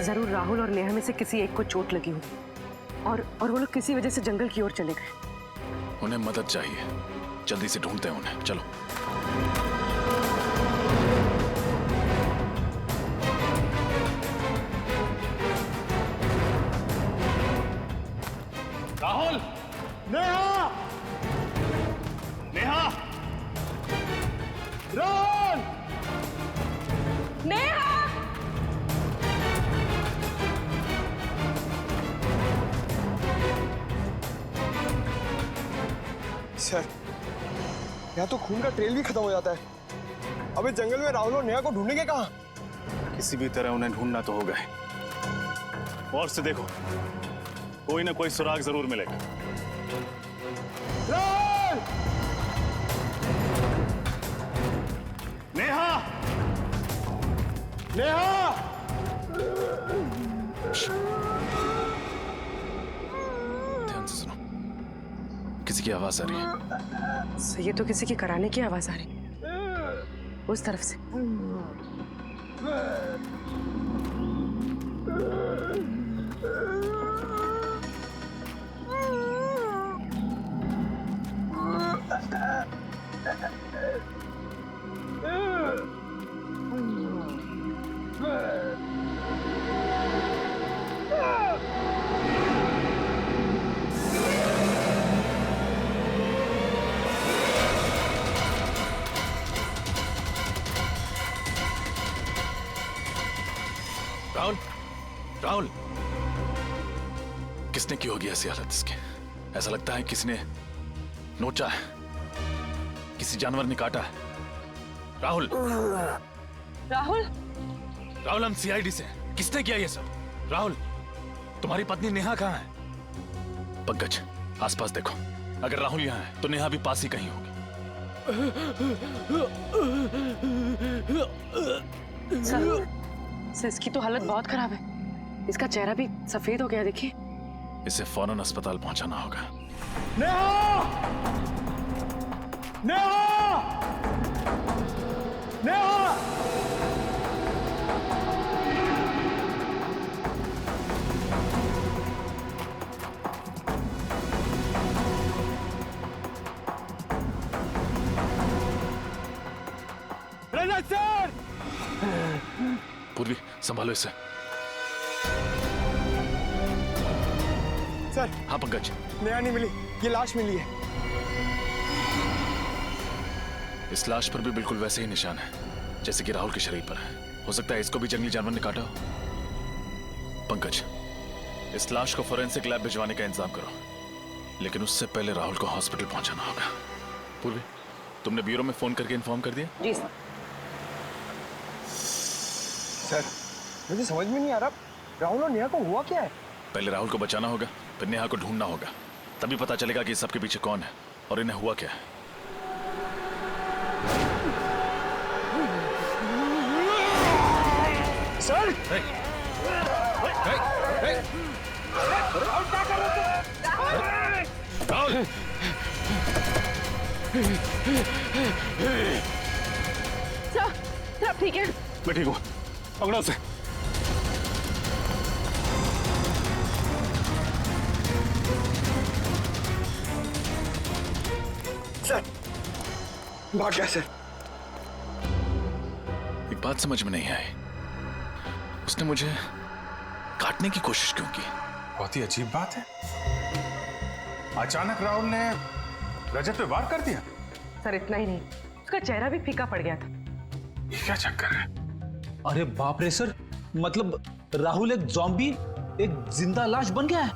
जरूर राहुल और नेहा में से किसी एक को चोट लगी होगी और वो लोग किसी वजह से जंगल की ओर चले गए। उन्हें मदद चाहिए, जल्दी से ढूंढते हैं उन्हें, चलो। राहुल! नेहा! नेहा! राहुल! नेहा! सर, यहाँ तो खून का ट्रेल भी खत्म हो जाता है। अबे जंगल में राहुल और नेहा को ढूंढेंगे कहाँ? किसी भी तरह उन्हें ढूंढना तो होगा। और से देखो, कोई ना कोई सुराग जरूर मिलेगा। राहुल! नेहा! नेहा! ध्यान से सुनो, किसी की आवाज आ रही है। ये तो किसी की कराने की आवाज आ रही है उस तरफ से। राहुल, राहुल, किसने की होगी ऐसी हालत इसकी? ऐसा लगता है किसी ने नोचा है, किसी जानवर ने काटा है। राहुल, राहुल, राहुल, हम सीआईडी से हैं। किसने किया ये सब? राहुल, तुम्हारी पत्नी नेहा कहाँ है? पंकज, आसपास देखो, अगर राहुल यहाँ है तो नेहा भी पास ही कहीं होगी। सर, इसकी तो हालत बहुत खराब है। इसका चेहरा भी सफेद हो गया, देखिए। इसे फौरन अस्पताल पहुंचाना होगा। नेहा! नेहा! नेहा! रजत सर! पूर्वी, संभालो इसे। सर, हाँ पंकज, नेहा नहीं मिली, ये लाश मिली है। इस लाश पर भी बिल्कुल वैसे ही निशान है जैसे कि राहुल के शरीर पर है। हो सकता है इसको भी जंगली जानवर ने काटा हो। पंकज, इस लाश को फोरेंसिक लैब भिजवाने का इंतजाम करो, लेकिन उससे पहले राहुल को हॉस्पिटल पहुंचाना होगा। पूर्वी, तुमने ब्यूरो में फोन करके इन्फॉर्म कर दिया? जी सर। सर, मुझे समझ में नहीं आ रहा, राहुल और नेहा को हुआ क्या है? पहले राहुल को बचाना होगा, फिर नेहा को ढूंढना होगा, तभी पता चलेगा कि सबके पीछे कौन है और इन्हें हुआ क्या है। सर! राहुल! सर, आप ठीक है? मैं ठीक हूँ, पकड़ो से। सर, भाग गया सर। एक बात समझ में नहीं आई, उसने मुझे काटने की कोशिश क्यों की? बहुत ही अजीब बात है। अचानक राहुल ने रजत पे वार कर दिया। सर, इतना ही नहीं, उसका चेहरा भी फीका पड़ गया था। ये क्या चक्कर है? अरे बाप रे सर, मतलब राहुल एक ज़ॉम्बी, एक जिंदा लाश बन गया है।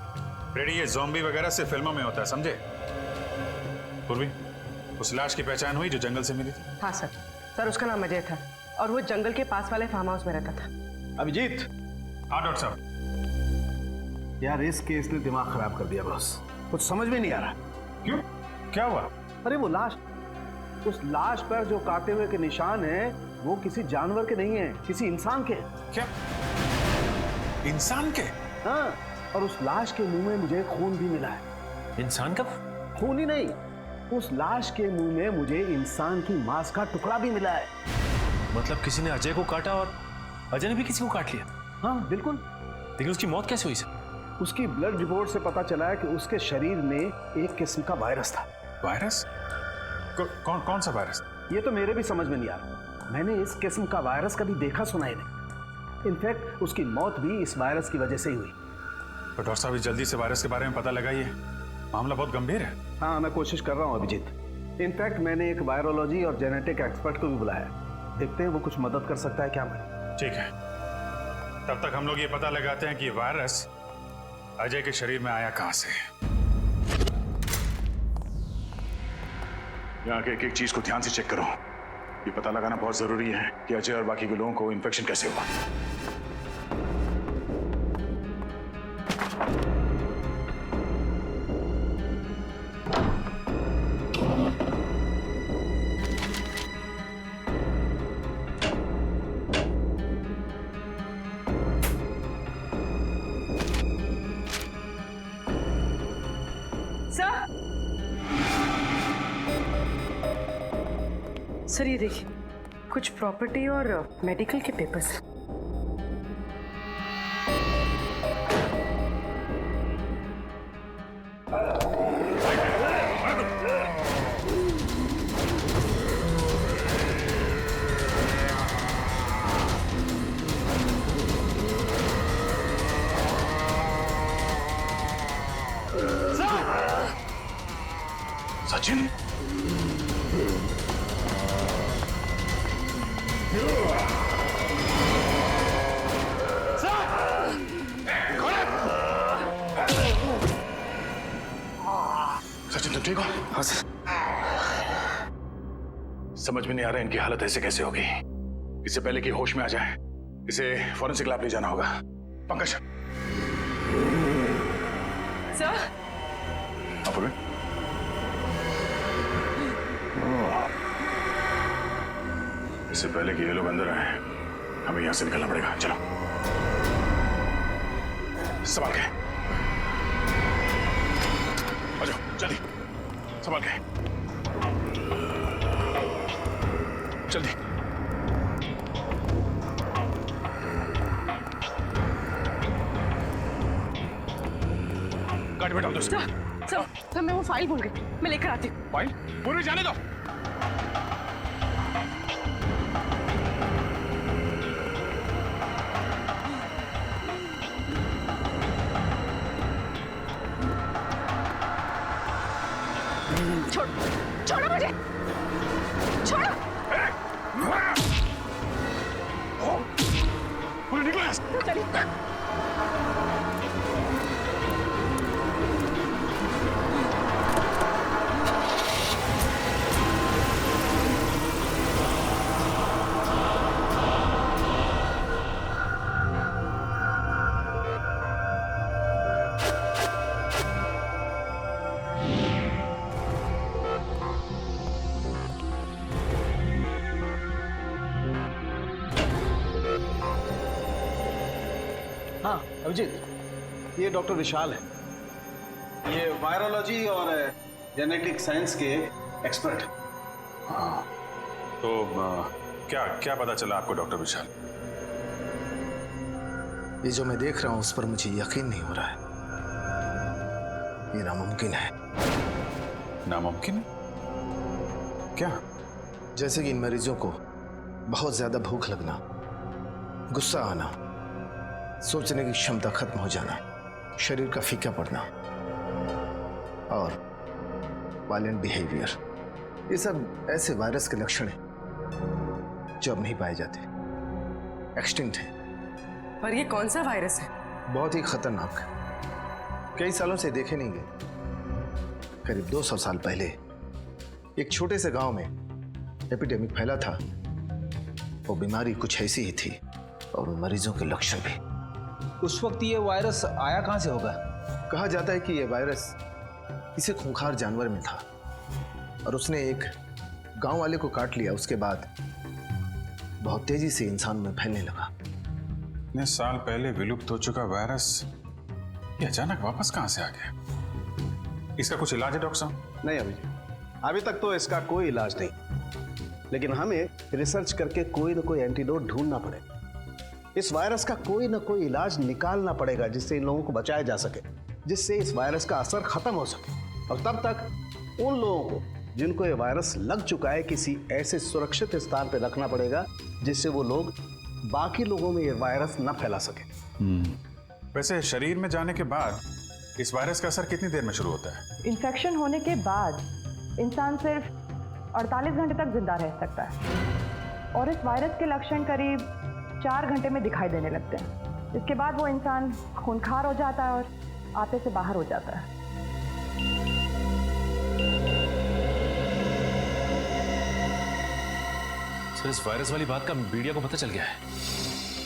रेडी, ये ज़ॉम्बी वगैरह से फिल्मों में होता है, समझे? पूर्वी, उस लाश की पहचान हुई जो जंगल से मिली थी? हाँ सर, उसका नाम अजय था और वो जंगल के पास वाले फार्म हाउस में रहता था। अभिजीत। हाँ डॉक्टर साहब। यार, इस केस ने दिमाग खराब कर दिया बॉस, कुछ समझ में नहीं आ रहा। क्यों, क्या हुआ? अरे वो लाश, उस लाश पर जो काटे हुए के निशान हैं, वो किसी जानवर के नहीं है, किसी इंसान के हैं। क्या? इंसान के? हाँ, और उस लाश के मुंह में मुझे खून भी मिला है। इंसान का खून ही नहीं, उस लाश के मुंह में मुझे इंसान की मांस का टुकड़ा भी मिला है। मतलब किसी ने अजय को काटा और अजय ने भी किसी को काट लिया। हाँ बिल्कुल। लेकिन उसकी मौत कैसे हुई सर? उसकी ब्लड रिपोर्ट से पता चला है कि उसके शरीर में एक किस्म का वायरस था। वायरस? कौन सा वायरस? ये तो मेरे भी समझ में नहीं आ रहा। मैंने इस किस्म का वायरस कभी देखा सुना ही नहीं। इनफैक्ट उसकी मौत भी इस वायरस की वजह से ही हुई। तो डॉक्टर साहब जल्दी से वायरस के बारे में पता लगाइए, मामला बहुत गंभीर है। हाँ मैं कोशिश कर रहा हूँ अभिजीत। इनफैक्ट मैंने एक वायरोलॉजी और जेनेटिक एक्सपर्ट को भी बुलाया। देखते हैं वो कुछ मदद कर सकता है क्या हमें। ठीक है, तब तक हम लोग ये पता लगाते हैं कि वायरस अजय के शरीर में आया कहां से। यहाँ के एक एक चीज को ध्यान से चेक करो। ये पता लगाना बहुत जरूरी है कि अजय और बाकी के लोगों को इन्फेक्शन कैसे हुआ। सर ये देखिए, कुछ प्रॉपर्टी और मेडिकल के पेपर्स। सचिन, सचिन तुम ठीक हो? हाँ सर। समझ में नहीं आ रहा इनकी हालत ऐसे कैसे होगी। इससे पहले कि होश में आ जाए इसे फॉरेंसिक लैब ले जाना होगा। पंकज। सर अपूर्वी, इससे पहले कि ये लोग अंदर आए हमें यहां से निकलना पड़ेगा। चलो संभाल के आ जाओ, जल्दी संभाल के, जल्दी। गाड़ी बैठाओ दोस्त। सर मैं वो फाइल भूल गई, मैं लेकर आती हूँ। फाइल पूरी जाने दो। छोड़ो मुझे, छोड़ो। पूरी निकलो। चलिए। हाँ अभिजीत, ये डॉक्टर विशाल है। ये वायरोलॉजी और जेनेटिक साइंस के एक्सपर्ट हैं। तो क्या क्या पता चला आपको डॉक्टर विशाल? ये जो मैं देख रहा हूं उस पर मुझे यकीन नहीं हो रहा है। ये नामुमकिन है। नामुमकिन? क्या? जैसे कि इन मरीजों को बहुत ज्यादा भूख लगना, गुस्सा आना, सोचने की क्षमता खत्म हो जाना, शरीर का फीका पड़ना और वायलेंट बिहेवियर, ये सब ऐसे वायरस के लक्षण हैं जो अब नहीं पाए जाते, एक्सटिंक्ट हैं। पर ये कौन सा वायरस है? बहुत ही खतरनाक, कई सालों से देखे नहीं गए। करीब 200 साल पहले एक छोटे से गांव में एपिडेमिक फैला था। वो बीमारी कुछ ऐसी ही थी और मरीजों के लक्षण भी। उस वक्त ये वायरस आया कहां से होगा? कहा जाता है कि यह वायरस किसी खूंखार जानवर में था और उसने एक गांव वाले को काट लिया। उसके बाद बहुत तेजी से इंसान में फैलने लगा। इतने साल पहले विलुप्त हो चुका वायरस ये अचानक वापस कहां से आ गया? इसका कुछ इलाज है डॉक्टर साहब? नहीं अभिजीत, अभी तक तो इसका कोई इलाज नहीं, लेकिन हमें रिसर्च करके कोई ना कोई एंटीडोट ढूंढना पड़ेगा। इस वायरस का कोई ना कोई इलाज निकालना पड़ेगा जिससे इन लोगों को बचाया जा सके, जिससे इस वायरस का असर खत्म हो सके। और तब तक उन लोगों को जिनको ये वायरस लग चुका है किसी ऐसे सुरक्षित स्थान पर रखना पड़ेगा जिससे वो लोग बाकी लोगों में ये वायरस न फैला सके। वैसे शरीर में जाने के बाद इस वायरस का असर कितनी देर में शुरू होता है? इन्फेक्शन होने के बाद इंसान सिर्फ 48 घंटे तक जिंदा रह सकता है और इस वायरस के लक्षण करीब 4 घंटे में दिखाई देने लगते हैं। इसके बाद वो इंसान खूंखार हो जाता है और आपे से बाहर हो जाता है। सर, इस वायरस वाली बात का मीडिया को पता चल गया है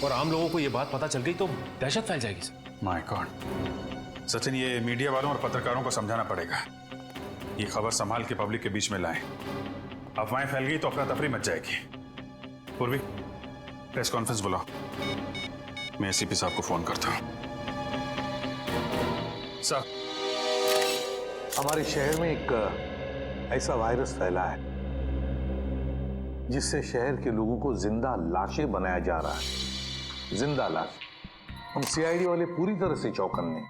और आम लोगों को ये बात पता चल गई तो दहशत फैल जाएगी सर। माय गॉड सचिन, ये मीडिया वालों और पत्रकारों को समझाना पड़ेगा। ये खबर संभाल के पब्लिक के बीच में लाएं। अफवाहें फैल गई तो अफरा तफरी मच जाएगी। पूर्वी, प्रेस कॉन्फ्रेंस बुलाओ। मैं एसीपी साहब को फोन करता हूं। सर, हमारे शहर में एक ऐसा वायरस फैला है जिससे शहर के लोगों को जिंदा लाशें बनाया जा रहा है। जिंदा लाश। हम सीआईडी वाले पूरी तरह से चौकन्ने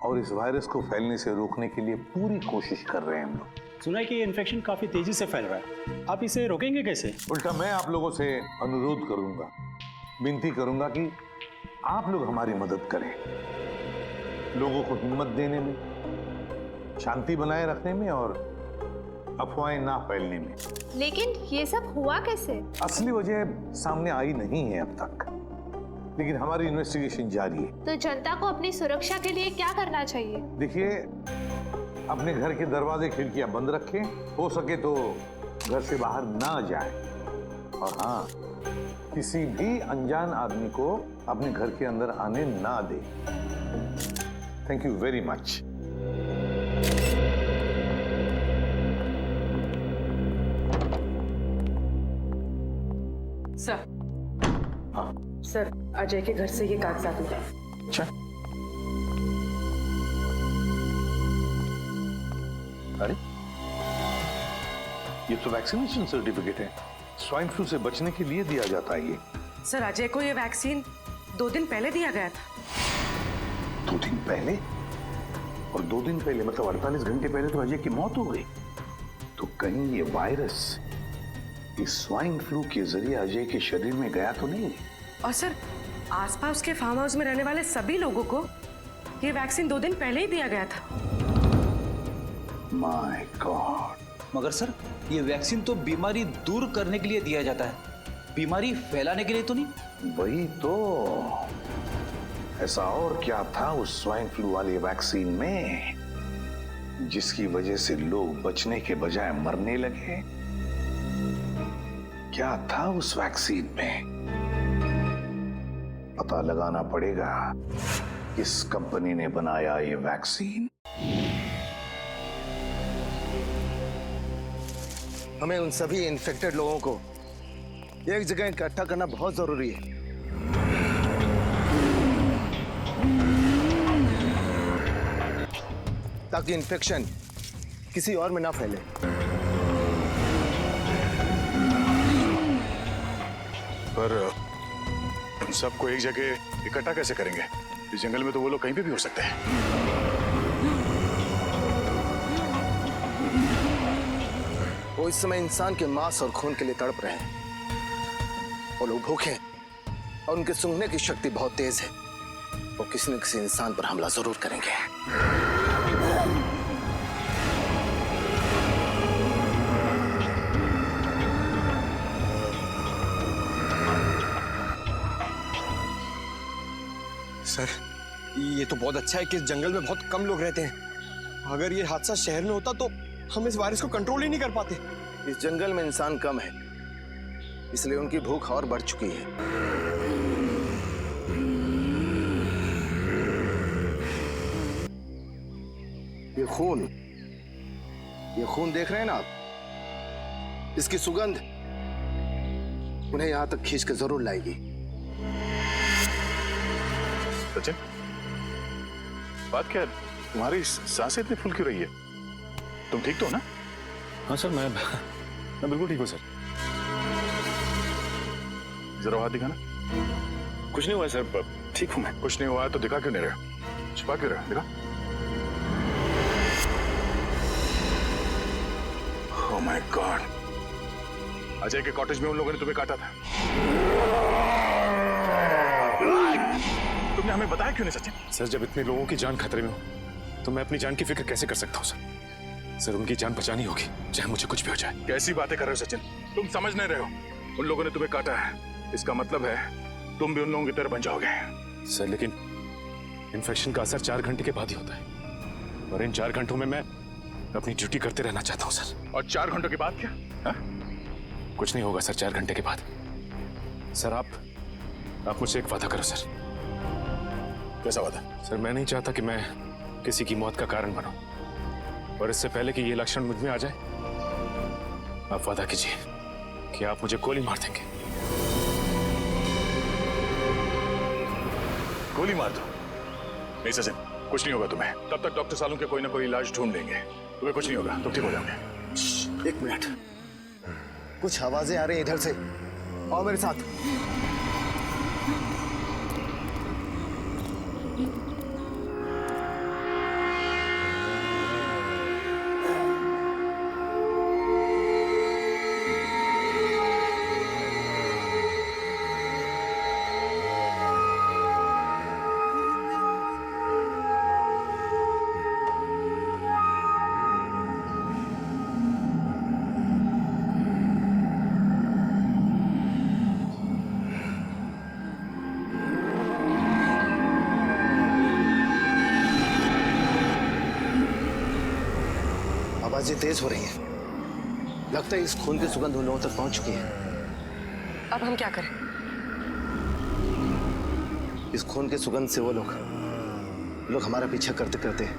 और इस वायरस को फैलने से रोकने के लिए पूरी कोशिश कर रहे हैं हम लोग। सुना है कि ये इन्फेक्शन काफी तेजी से फैल रहा है, आप इसे रोकेंगे कैसे? उल्टा मैं आप लोगों से अनुरोध करूंगा, विनती करूंगा कि आप लोग हमारी मदद करें, लोगों को हिम्मत देने में, शांति बनाए रखने में और अफवाहें ना फैलने में। लेकिन ये सब हुआ कैसे? असली वजह सामने आई नहीं है अब तक, लेकिन हमारी इन्वेस्टिगेशन जारी है। तो जनता को अपनी सुरक्षा के लिए क्या करना चाहिए? देखिए, अपने घर के दरवाजे खिड़कियां बंद रखें, हो सके तो घर से बाहर ना जाएं, और हाँ, किसी भी अनजान आदमी को अपने घर के अंदर आने ना दें। Thank you very much. Sir, हाँ सर, अजय के घर से ये कागजात मिले। अच्छा, अरे ये तो वैक्सीनेशन सर्टिफिकेट है, स्वाइन फ्लू से बचने के लिए दिया जाता है ये। सर, अजय को ये वैक्सीन 2 दिन पहले दिया गया था। 2 दिन पहले? और 2 दिन पहले मतलब 48 घंटे पहले तो अजय की मौत हो गई। तो कहीं ये वायरस इस स्वाइन फ्लू के जरिए अजय के शरीर में गया तो नहीं? और सर, आसपास के फार्म हाउस में रहने वाले सभी लोगों को ये वैक्सीन 2 दिन पहले ही दिया गया था। My God. मगर सर, ये वैक्सीन तो बीमारी दूर करने के लिए दिया जाता है, बीमारी फैलाने के लिए तो नहीं। वही तो, ऐसा और क्या था उस स्वाइन फ्लू वाली वैक्सीन में जिसकी वजह से लोग बचने के बजाय मरने लगे? क्या था उस वैक्सीन में? पता लगाना पड़ेगा किस कंपनी ने बनाया ये वैक्सीन। हमें उन सभी इन्फेक्टेड लोगों को एक जगह इकट्ठा करना बहुत जरूरी है। ताकि इन्फेक्शन किसी और में ना फैले। पर उन सबको एक जगह इकट्ठा कैसे करेंगे? इस जंगल में तो वो लोग कहीं पे भी हो सकते हैं। वो इस समय इंसान के मांस और खून के लिए तड़प रहे हैं और लोग भूखे हैं और उनके सूंघने की शक्ति बहुत तेज है। वो किसी न किसी इंसान पर हमला जरूर करेंगे। सर, ये तो बहुत अच्छा है कि इस जंगल में बहुत कम लोग रहते हैं। अगर ये हादसा शहर में होता तो हम इस वायरस को कंट्रोल ही नहीं कर पाते। इस जंगल में इंसान कम है, इसलिए उनकी भूख और बढ़ चुकी है। ये खून देख रहे हैं ना आप? इसकी सुगंध उन्हें यहां तक खींच कर जरूर लाएगी। सचिन, बात क्या है? तुम्हारी सांसें इतनी फुल क्यों रही है? तुम ठीक तो हो ना? हाँ सर, मैं बिल्कुल ठीक हूँ सर। जरा हाथ दिखाना। कुछ नहीं हुआ सर, ठीक हूँ मैं। कुछ नहीं हुआ तो दिखा क्यों नहीं रहे? छुपा क्यों रहे? दिखा। ओह माय गॉड, अजय के कॉटेज में उन लोगों ने तुम्हें काटा था। तुमने हमें बताया क्यों नहीं सचिन? सर, जब इतने लोगों की जान खतरे में हो तो मैं अपनी जान की फिक्र कैसे कर सकता हूँ सर? सर, उनकी जान बचानी होगी, चाहे मुझे कुछ भी हो जाए। कैसी बातें कर रहे हो सचिन? तुम समझ नहीं रहे हो। उन लोगों ने तुम्हें काटा है, इसका मतलब है तुम भी उन लोगों की तरह बन जाओगे। सर, लेकिन इन्फेक्शन का असर 4 घंटे के बाद ही होता है, और इन 4 घंटों में मैं अपनी ड्यूटी करते रहना चाहता हूँ सर। और 4 घंटों के बाद क्या? हा? कुछ नहीं होगा सर 4 घंटे के बाद। सर, आप मुझसे एक वादा करो सर। कैसा वादा? सर, मैं नहीं चाहता कि मैं किसी की मौत का कारण बनूं, और इससे पहले कि ये लक्षण मुझ में आ जाए, आप वादा कीजिए कि आप मुझे गोली मार देंगे। गोली मार दो? नहीं सचिन, कुछ नहीं होगा तुम्हें। तब तक डॉक्टर सालों के कोई ना कोई इलाज ढूंढ लेंगे, तुम्हें कुछ नहीं होगा, तुम ठीक हो जाओगे। 1 मिनट, कुछ आवाजें आ रही हैं इधर से। आओ मेरे साथ। आवाजें तेज हो रही हैं। लगता है इस खून की सुगंध उन लोगों तक पहुंच चुकी है। अब हम क्या करें? इस खून की सुगंध से वो लोग हमारा पीछा करते करते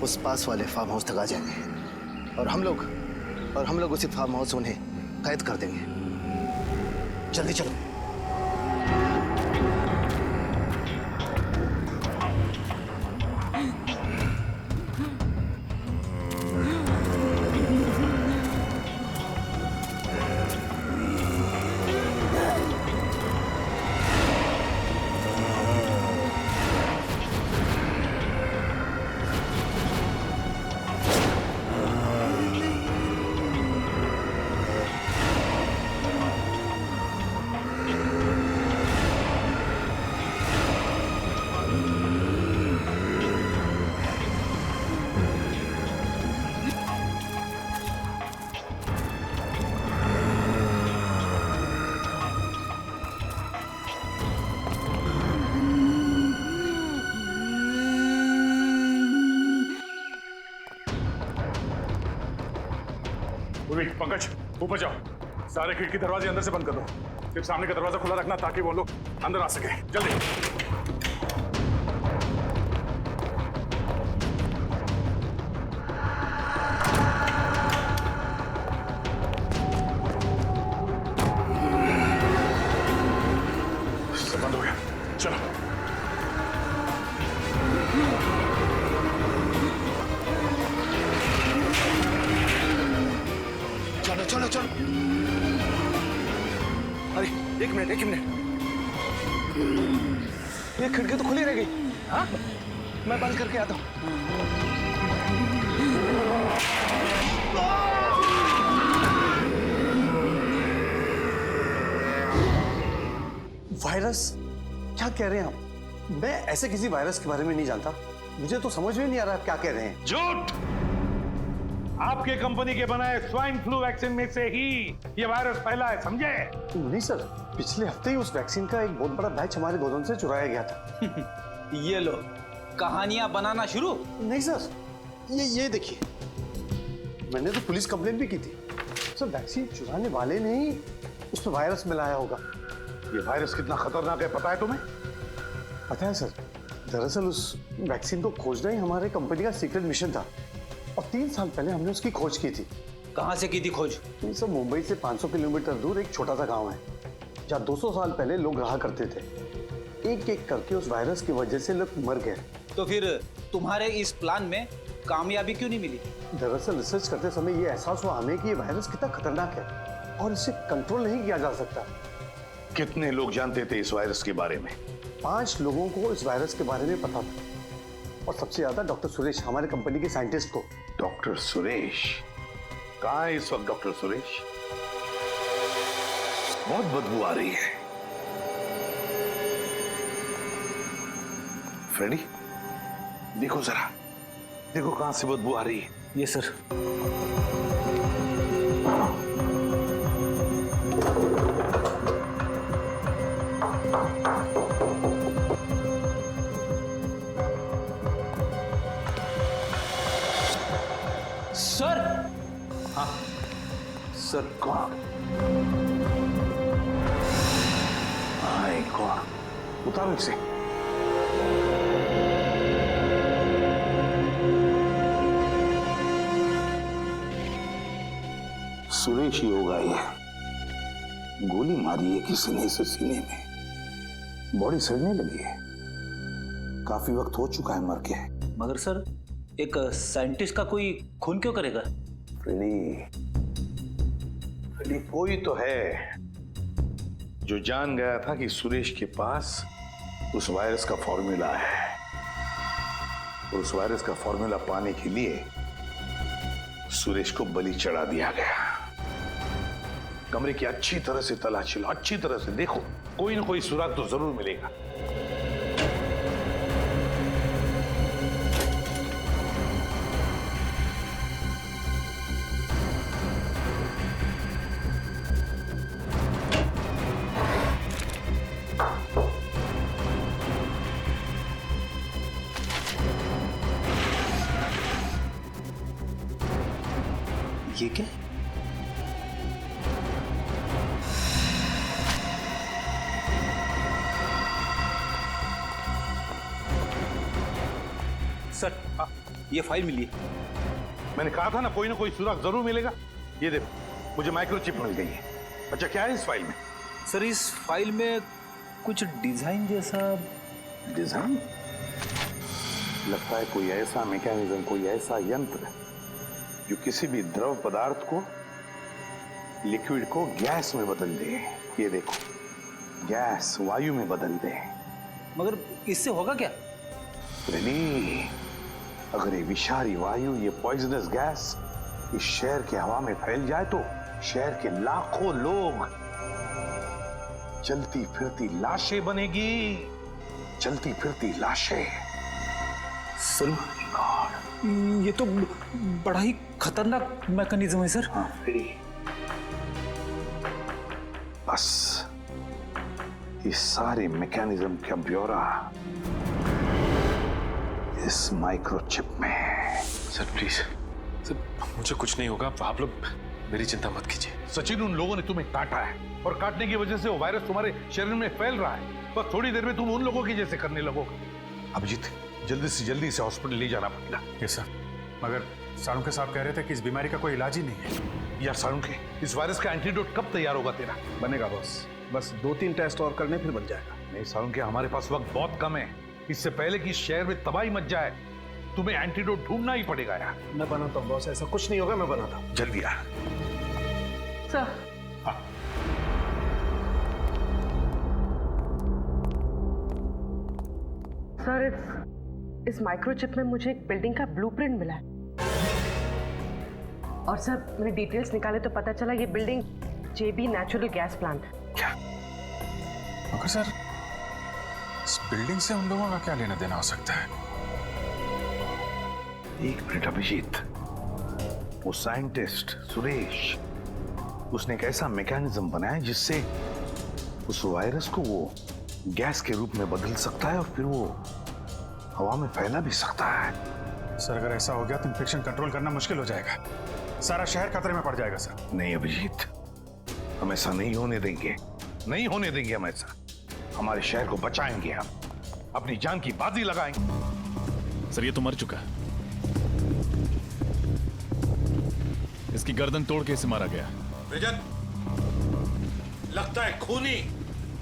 उस पास वाले फार्म हाउस तक आ जाएंगे, और हम लोग उसी फार्म हाउस में उन्हें कैद कर देंगे। जल्दी चलो। पंकज, ऊपर जाओ, सारे खिड़की दरवाजे अंदर से बंद कर दो, सिर्फ सामने का दरवाजा खुला रखना ताकि वो लोग अंदर आ सके। जल्दी। सब बंद हो गया, चलो। चलो चलो। अरे एक मिनट, ये खिड़की तो खुली रह गई। हाँ, मैं बंद करके आता हूँ। वायरस? क्या कह रहे हैं आप? मैं ऐसे किसी वायरस के बारे में नहीं जानता। मुझे तो समझ में नहीं आ रहा आप क्या कह रहे हैं। झूठ! आपके कंपनी के बनाए स्वाइन फ्लू वैक्सीन में से ही ये वायरस फैला है, समझे? नहीं सर, पिछले हफ्ते ही उस वैक्सीन का एक बहुत बड़ा बैच हमारे गोदाम से चुराया गया था। ये लो, कहानियां बनाना शुरू। नहीं सर, ये देखिए, मैंने तो पुलिस कंप्लेंट भी की थी। सर, वैक्सीन चुराने वाले ने ही उसमें वायरस मिलाया होगा। ये वायरस कितना खतरनाक है पता है तुम्हें? पता है सर, दरअसल उस वैक्सीन को खोजना ही हमारे कंपनी का सीक्रेट मिशन था, और 3 साल पहले हमने उसकी खोज की थी। कहाँ से की थी खोज? ये सब मुंबई से 500 किलोमीटर दूर एक छोटा सा गांव है, जहाँ 200 साल पहले लोग रहा करते थे। एक एक करके उस वायरस की वजह से लोग मर गए। तो फिर तुम्हारे इस प्लान में कामयाबी क्यों नहीं मिली? दरअसल रिसर्च करते समय ये एहसास हुआ हमें कि ये वायरस कितना खतरनाक है और इसे कंट्रोल नहीं किया जा सकता। कितने लोग जानते थे इस वायरस के बारे में? 5 लोगों को इस वायरस के बारे में पता था, और सबसे ज्यादा डॉक्टर सुरेश, हमारे कंपनी के साइंटिस्ट को। डॉक्टर सुरेश कहाँ है इस वक्त? डॉक्टर सुरेश, बहुत बदबू आ रही है। फ्रेडी, देखो जरा, देखो कहां से बदबू आ रही है। ये सर। सर। हाँ सर, कौन? हाय कौन? उतारो इसे। सुरेश ही होगा ये। गोली मारी है किसी ने इसे सीने में, बॉडी सड़ने लगी है, काफी वक्त हो चुका है मर के। मगर सर, एक साइंटिस्ट का कोई खून क्यों करेगा? फ्रेडी, कोई तो है जो जान गया था कि सुरेश के पास उस वायरस का फॉर्मूला है, और उस वायरस का फॉर्मूला पाने के लिए सुरेश को बलि चढ़ा दिया गया। कमरे की अच्छी तरह से तलाशी लो, अच्छी तरह से देखो, कोई ना कोई सुराग तो जरूर मिलेगा। ये क्या? सर, ये फाइल मिली है। मैंने कहा था ना कोई सुराग जरूर मिलेगा। ये देखो, मुझे माइक्रोचिप मिल गई है। अच्छा, क्या है इस फाइल में? सर, इस फाइल में कुछ डिजाइन जैसा। डिजाइन? लगता है कोई ऐसा मैकेनिज्म, कोई ऐसा यंत्र जो किसी भी द्रव पदार्थ को, लिक्विड को गैस में बदल दे। ये देखो, गैस वायु में बदल दे। मगर इससे होगा क्या? रेनी, अगर ये विषारी वायु, ये पॉइजनस गैस इस शहर की हवा में फैल जाए तो शहर के लाखों लोग चलती फिरती लाशें बनेगी, चलती फिरती लाशें। सर, ये तो बड़ा ही खतरनाक मैकेनिज्म है सर। हाँ फ्रेडी, बस इस सारे मैकेनिज्म का ब्यौरा इस माइक्रोचिप में। सर प्लीज, सर मुझे कुछ नहीं होगा, आप लोग मेरी चिंता मत कीजिए। सचिन, उन लोगों ने तुम्हें काटा है और काटने की वजह से वो वायरस तुम्हारे शरीर में फैल रहा है। बस थोड़ी देर में तुम उन लोगों की जैसे करने लगोगे। अभिजीत, जल्दी से जल्दी इसे हॉस्पिटल ले जाना पड़ेगा। यस सर, मगर साळुंखे साहब कह रहे थे कि इस बीमारी का कोई इलाज ही नहीं है। यार साळुंखे, इस वायरस का एंटीडोट कब तैयार होगा तेरा? बनेगा बॉस, बस 2-3 टेस्ट और करने फिर बन जाएगा। नहीं साळुंखे, हमारे पास वक्त बहुत कम है। इससे पहले कि शहर में तबाही मच जाए तुम्हें एंटीडोट ढूंढना ही पड़ेगा यार। मैं बनाता हूँ बॉस, ऐसा कुछ नहीं होगा, मैं बनाता हूँ। जल्दी यार। सर, सर, इस माइक्रोचिप में मुझे एक बिल्डिंग का ब्लूप्रिंट मिला है, और सर मैंने डिटेल्स निकाले तो पता चला ये बिल्डिंग जेबी नेचुरल गैस प्लांट है। क्या? मगर सर, इस बिल्डिंग से उन लोगों का क्या लेना देना हो सकता है? एक मिनट अभिजीत, वो साइंटिस्ट सुरेश, उसने एक ऐसा मैकेनिज्म बनाया जिससे उस वायरस को वो गैस के रूप में बदल सकता है और फिर वो हवा में फैला भी सकता है। सर, अगर ऐसा हो गया तो इन्फेक्शन कंट्रोल करना मुश्किल हो जाएगा, सारा शहर खतरे में पड़ जाएगा सर। नहीं अभिजीत, हम ऐसा नहीं होने देंगे, नहीं होने देंगे हम ऐसा। हमारे शहर को बचाएंगे, हम अपनी जान की बाजी लगाएंगे। सर, ये तो मर चुका है, इसकी गर्दन तोड़ के इसे मारा गया। रजत, लगता है खूनी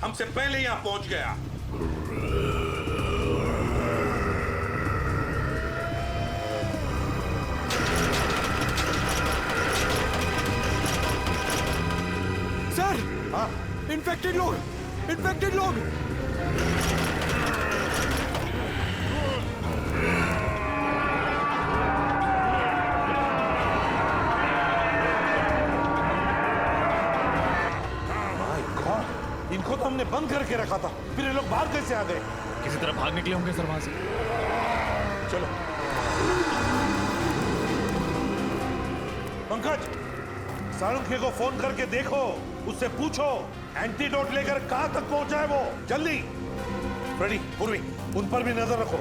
हमसे पहले यहां पहुंच गया। सर, इन्फेक्टेड लोग इन्फेक्टेड लोग। इनको तो हमने बंद करके रखा था, फिर ये लोग बाहर कैसे आ गए? किसी तरह भाग निकले होंगे सर वहां से। चलो पंकज, साळुंखे को फोन करके देखो, उससे पूछो एंटीडोट लेकर कहां तक पहुंचा है वो। जल्दी। फ्रेडी, पूर्वी, उन पर भी नजर रखो।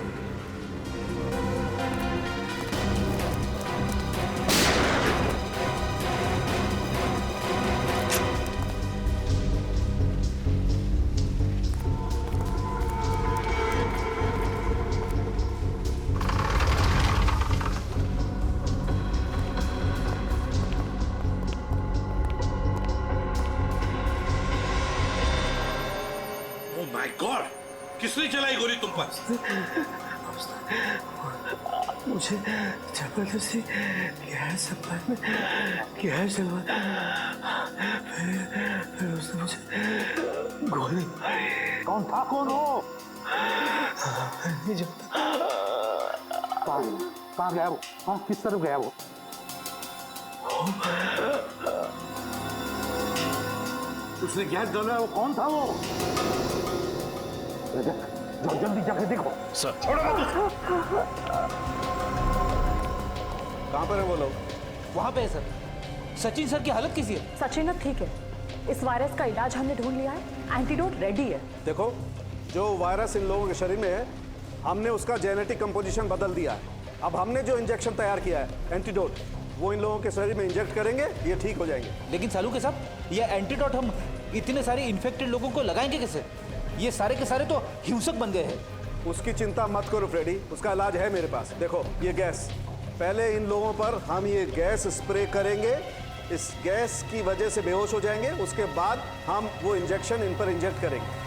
माय गॉड, किसने चलाई गोली तुम पर? मुझे जबरदस्ती गैस सप्लाई में गैस डलवा, फिर उसने मुझे गोली मारी। कौन था? कौन हो? नहीं जानता। कहाँ गया वो? हाँ, किस तरफ गया वो? उसने गैस डाला, वो कौन था वो? जाओ जल्दी जाके देखो। सर। छोड़ो मत। कहाँ पर है वो लोग? वहां पे है सर। सचिन सर की हालत कैसी है? सचिन अब ठीक है। इस वायरस का इलाज हमने ढूंढ लिया है, एंटीडोट रेडी है। देखो, जो वायरस इन लोगों के शरीर में है, हमने उसका जेनेटिक कंपोजिशन बदल दिया है। अब हमने जो इंजेक्शन तैयार किया है, एंटीडोट, वो इन लोगों के शरीर में इंजेक्ट करेंगे, ये ठीक हो जाएंगे। लेकिन सालू के साहब, ये एंटीडोट हम इतने सारे इन्फेक्टेड लोगों को लगाएंगे कैसे? ये सारे के सारे तो हिंसक बन गए हैं। उसकी चिंता मत करो फ्रेडी, उसका इलाज है मेरे पास। देखो ये गैस, पहले इन लोगों पर हम ये गैस स्प्रे करेंगे, इस गैस की वजह से बेहोश हो जाएंगे, उसके बाद हम वो इंजेक्शन इन पर इंजेक्ट करेंगे।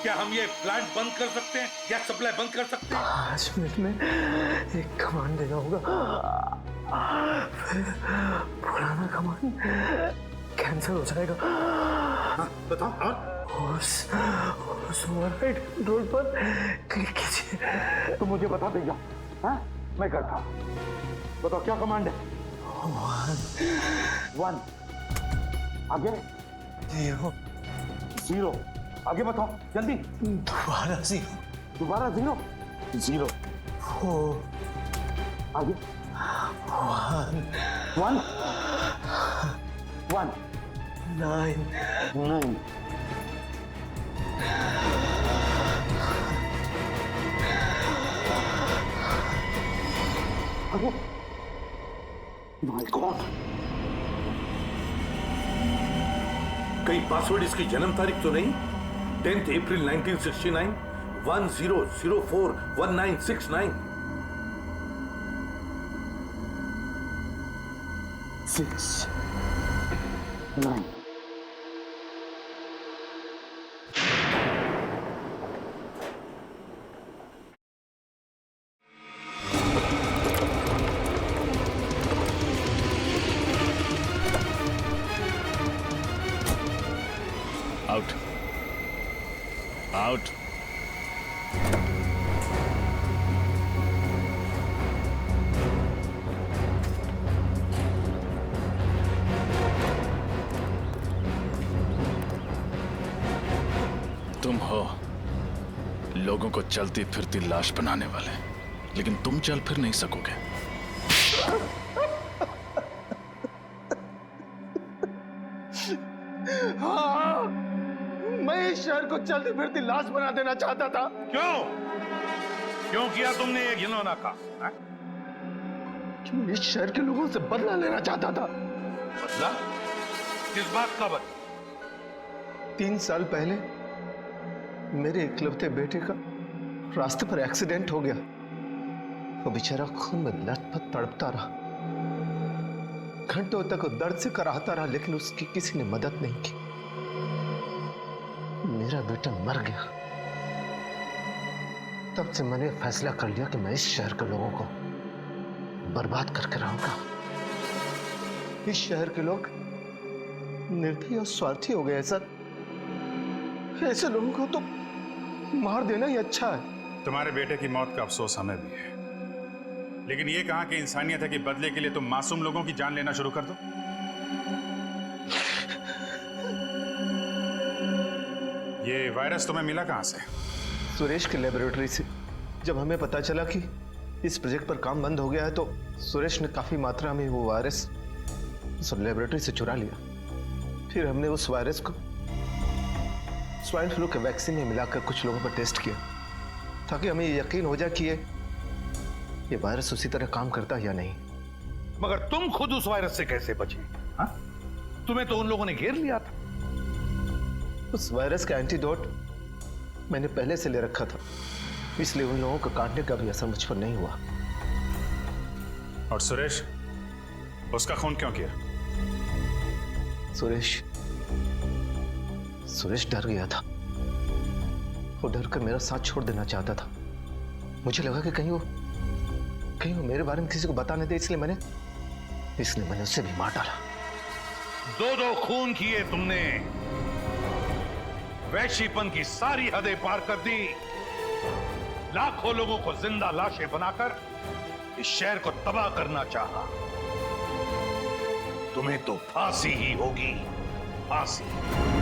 क्या हम ये प्लांट बंद कर सकते हैं? गैस सप्लाई बंद कर सकते हैं? 5 मिनट में एक कमांड देना होगा, फिर पुराना कमांड कैंसिल हो जाएगा। बताओ। उस ओवरराइड रोड पर क्लिक कीजिए। तो मुझे बता देगा। हाँ, मैं करता। बताओ क्या कमांड है? 1 आगे 0 आगे बताओ जल्दी। दोबारा 0 दोबारा 0 0 4 आगे 1 1 1 9 9 आगे। माय गॉड, कहीं पासवर्ड इसकी जन्म तारीख तो नहीं? 10th April 1969 1004 1969 6 9 out out. तुम हो लोगों को चलती फिरती लाश बनाने वाले, लेकिन तुम चल फिर नहीं सकोगे। हाँ, मैं इस शहर को चलती फिरती लाश बना देना चाहता था। क्यों किया तुमने ये घिनौना काम? क्यों? इस शहर के लोगों से बदला लेना चाहता था। बदला? किस बात का बदला? 3 साल पहले मेरे इकलौते बेटे का रास्ते पर एक्सीडेंट हो गया। वो बेचारा खून में लथपथ तड़पता रहा, घंटों तक दर्द से कराहता रहा, लेकिन उसकी किसी ने मदद नहीं की। मेरा बेटा मर गया। तब से मैंने फैसला कर लिया कि मैं इस शहर के लोगों को बर्बाद करके रहूंगा। इस शहर के लोग निर्दयी और स्वार्थी हो गए सर। ऐसे लोगों को तो मार देना ही अच्छा है। तुम्हारे बेटे की मौत का अफसोस हमें भी है, लेकिन ये कहां की इंसानियत है कि बदले के लिए तुम मासूम लोगों की जान लेना शुरू कर दो। ये वायरस तुम्हें मिला कहां से? सुरेश की लेबोरेटरी से। जब हमें पता चला कि इस प्रोजेक्ट पर काम बंद हो गया है, तो सुरेश ने काफी मात्रा में वो वायरस उस लेबोरेटरी से चुरा लिया। फिर हमने उस वायरस को स्वाइन फ्लू के वैक्सीन में मिलाकर कुछ लोगों पर टेस्ट किया, ताकि हमें यकीन हो जाए कि ये वायरस उसी तरह काम करता है या नहीं। मगर तुम खुद उस वायरस से कैसे बचे? हाँ? तुम्हें तो उन लोगों ने घेर लिया था। उस वायरस का एंटीडोट मैंने पहले से ले रखा था, इसलिए उन लोगों को काटने का भी असर मुझ पर नहीं हुआ। और सुरेश, उसका खून क्यों किया? सुरेश डर गया था। वो डर कर मेरा साथ छोड़ देना चाहता था। मुझे लगा कि कहीं वो मेरे बारे में किसी को बताने दे, इसलिए मैंने उसे भी मार डाला। दो खून किए तुमने, वैश्यपन की सारी हदें पार कर दी, लाखों लोगों को जिंदा लाशें बनाकर इस शहर को तबाह करना चाहा। तुम्हें तो फांसी ही होगी, फांसी।